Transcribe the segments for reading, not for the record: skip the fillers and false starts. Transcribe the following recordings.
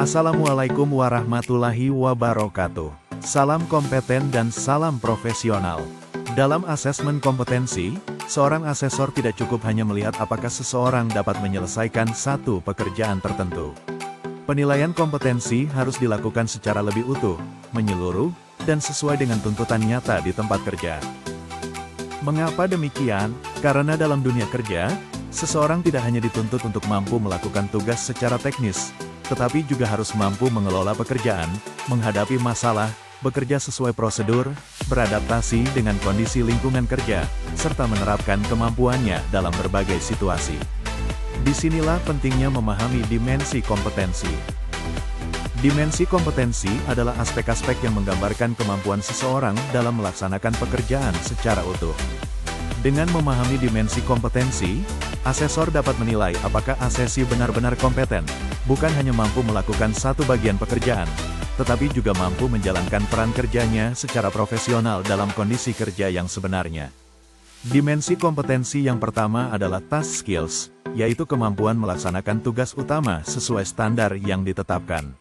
Assalamualaikum warahmatullahi wabarakatuh. Salam kompeten dan salam profesional. Dalam asesmen kompetensi, seorang asesor tidak cukup hanya melihat apakah seseorang dapat menyelesaikan satu pekerjaan tertentu. Penilaian kompetensi harus dilakukan secara lebih utuh, menyeluruh, dan sesuai dengan tuntutan nyata di tempat kerja. Mengapa demikian? Karena dalam dunia kerja, seseorang tidak hanya dituntut untuk mampu melakukan tugas secara teknis, tetapi juga harus mampu mengelola pekerjaan, menghadapi masalah, bekerja sesuai prosedur, beradaptasi dengan kondisi lingkungan kerja, serta menerapkan kemampuannya dalam berbagai situasi. Disinilah pentingnya memahami dimensi kompetensi. Dimensi kompetensi adalah aspek-aspek yang menggambarkan kemampuan seseorang dalam melaksanakan pekerjaan secara utuh. Dengan memahami dimensi kompetensi, asesor dapat menilai apakah asesi benar-benar kompeten, bukan hanya mampu melakukan satu bagian pekerjaan, tetapi juga mampu menjalankan peran kerjanya secara profesional dalam kondisi kerja yang sebenarnya. Dimensi kompetensi yang pertama adalah task skills, yaitu kemampuan melaksanakan tugas utama sesuai standar yang ditetapkan.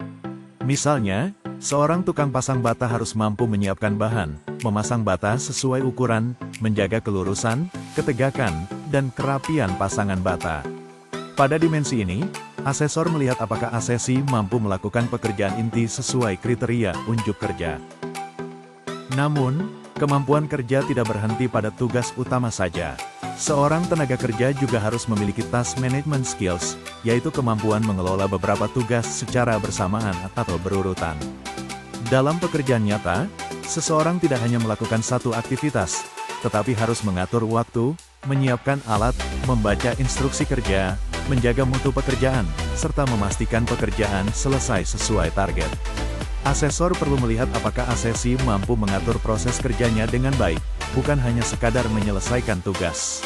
Misalnya, seorang tukang pasang bata harus mampu menyiapkan bahan, memasang bata sesuai ukuran, menjaga kelurusan, ketegakan, dan kerapian pasangan bata. Pada dimensi ini, asesor melihat apakah asesi mampu melakukan pekerjaan inti sesuai kriteria unjuk kerja. Namun, kemampuan kerja tidak berhenti pada tugas utama saja. Seorang tenaga kerja juga harus memiliki task management skills, yaitu kemampuan mengelola beberapa tugas secara bersamaan atau berurutan. Dalam pekerjaan nyata, seseorang tidak hanya melakukan satu aktivitas, tetapi harus mengatur waktu, menyiapkan alat, membaca instruksi kerja, menjaga mutu pekerjaan, serta memastikan pekerjaan selesai sesuai target. Asesor perlu melihat apakah asesi mampu mengatur proses kerjanya dengan baik, bukan hanya sekadar menyelesaikan tugas.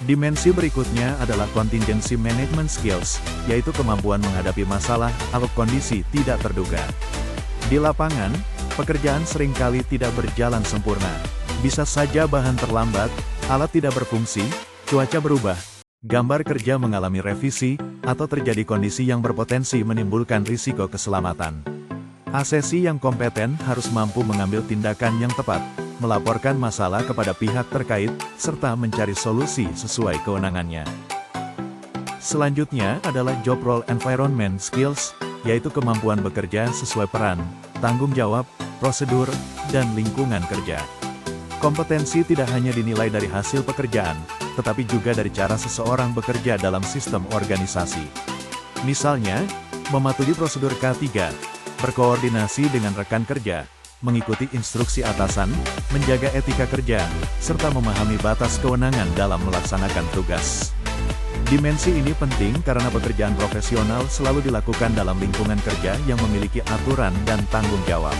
Dimensi berikutnya adalah contingency management skills, yaitu kemampuan menghadapi masalah atau kondisi tidak terduga. Di lapangan, pekerjaan seringkali tidak berjalan sempurna. Bisa saja bahan terlambat, alat tidak berfungsi, cuaca berubah, gambar kerja mengalami revisi, atau terjadi kondisi yang berpotensi menimbulkan risiko keselamatan. Asesi yang kompeten harus mampu mengambil tindakan yang tepat, melaporkan masalah kepada pihak terkait, serta mencari solusi sesuai kewenangannya. Selanjutnya adalah job role environment skills, yaitu kemampuan bekerja sesuai peran, tanggung jawab, prosedur, dan lingkungan kerja. Kompetensi tidak hanya dinilai dari hasil pekerjaan, tetapi juga dari cara seseorang bekerja dalam sistem organisasi. Misalnya, mematuhi prosedur K3, berkoordinasi dengan rekan kerja, mengikuti instruksi atasan, menjaga etika kerja, serta memahami batas kewenangan dalam melaksanakan tugas. Dimensi ini penting karena pekerjaan profesional selalu dilakukan dalam lingkungan kerja yang memiliki aturan dan tanggung jawab.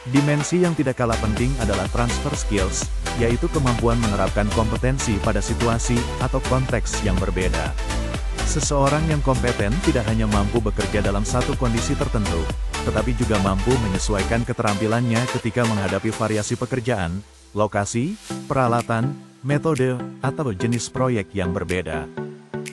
Dimensi yang tidak kalah penting adalah transfer skills, yaitu kemampuan menerapkan kompetensi pada situasi atau konteks yang berbeda. Seseorang yang kompeten tidak hanya mampu bekerja dalam satu kondisi tertentu, tetapi juga mampu menyesuaikan keterampilannya ketika menghadapi variasi pekerjaan, lokasi, peralatan, metode, atau jenis proyek yang berbeda.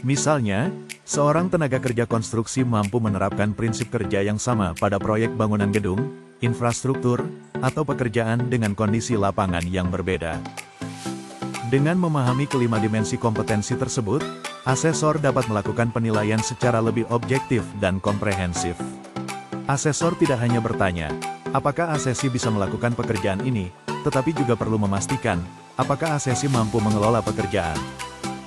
Misalnya, seorang tenaga kerja konstruksi mampu menerapkan prinsip kerja yang sama pada proyek bangunan gedung, infrastruktur, atau pekerjaan dengan kondisi lapangan yang berbeda. Dengan memahami kelima dimensi kompetensi tersebut, asesor dapat melakukan penilaian secara lebih objektif dan komprehensif. Asesor tidak hanya bertanya, apakah asesi bisa melakukan pekerjaan ini, tetapi juga perlu memastikan, apakah asesi mampu mengelola pekerjaan,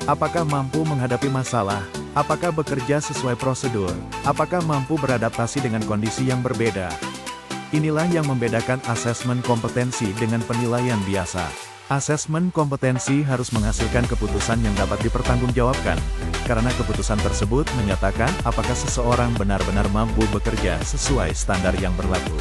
apakah mampu menghadapi masalah, apakah bekerja sesuai prosedur, apakah mampu beradaptasi dengan kondisi yang berbeda. Inilah yang membedakan asesmen kompetensi dengan penilaian biasa. Asesmen kompetensi harus menghasilkan keputusan yang dapat dipertanggungjawabkan, karena keputusan tersebut menyatakan apakah seseorang benar-benar mampu bekerja sesuai standar yang berlaku.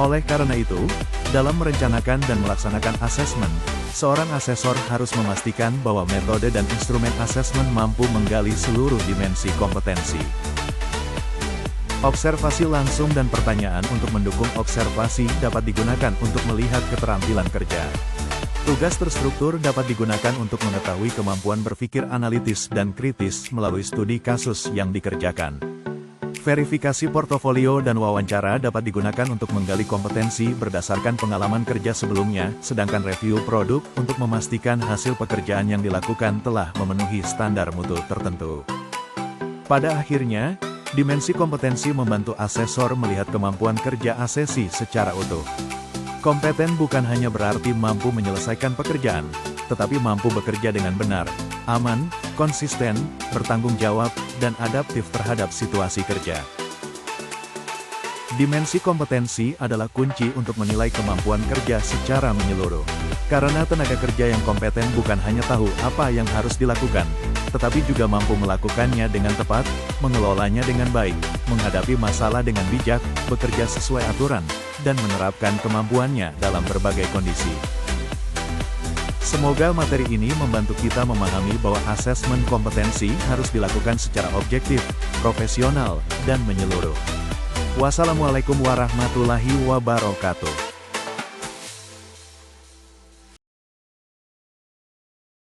Oleh karena itu, dalam merencanakan dan melaksanakan asesmen, seorang asesor harus memastikan bahwa metode dan instrumen asesmen mampu menggali seluruh dimensi kompetensi. Observasi langsung dan pertanyaan untuk mendukung observasi dapat digunakan untuk melihat keterampilan kerja. Tugas terstruktur dapat digunakan untuk mengetahui kemampuan berpikir analitis dan kritis melalui studi kasus yang dikerjakan. Verifikasi portofolio dan wawancara dapat digunakan untuk menggali kompetensi berdasarkan pengalaman kerja sebelumnya, sedangkan review produk untuk memastikan hasil pekerjaan yang dilakukan telah memenuhi standar mutu tertentu. Pada akhirnya, dimensi kompetensi membantu asesor melihat kemampuan kerja asesi secara utuh. Kompeten bukan hanya berarti mampu menyelesaikan pekerjaan, tetapi mampu bekerja dengan benar, aman, konsisten, bertanggung jawab, dan adaptif terhadap situasi kerja. Dimensi kompetensi adalah kunci untuk menilai kemampuan kerja secara menyeluruh. Karena tenaga kerja yang kompeten bukan hanya tahu apa yang harus dilakukan, tetapi juga mampu melakukannya dengan tepat, mengelolanya dengan baik, menghadapi masalah dengan bijak, bekerja sesuai aturan, dan menerapkan kemampuannya dalam berbagai kondisi. Semoga materi ini membantu kita memahami bahwa asesmen kompetensi harus dilakukan secara objektif, profesional, dan menyeluruh. Wassalamualaikum warahmatullahi wabarakatuh.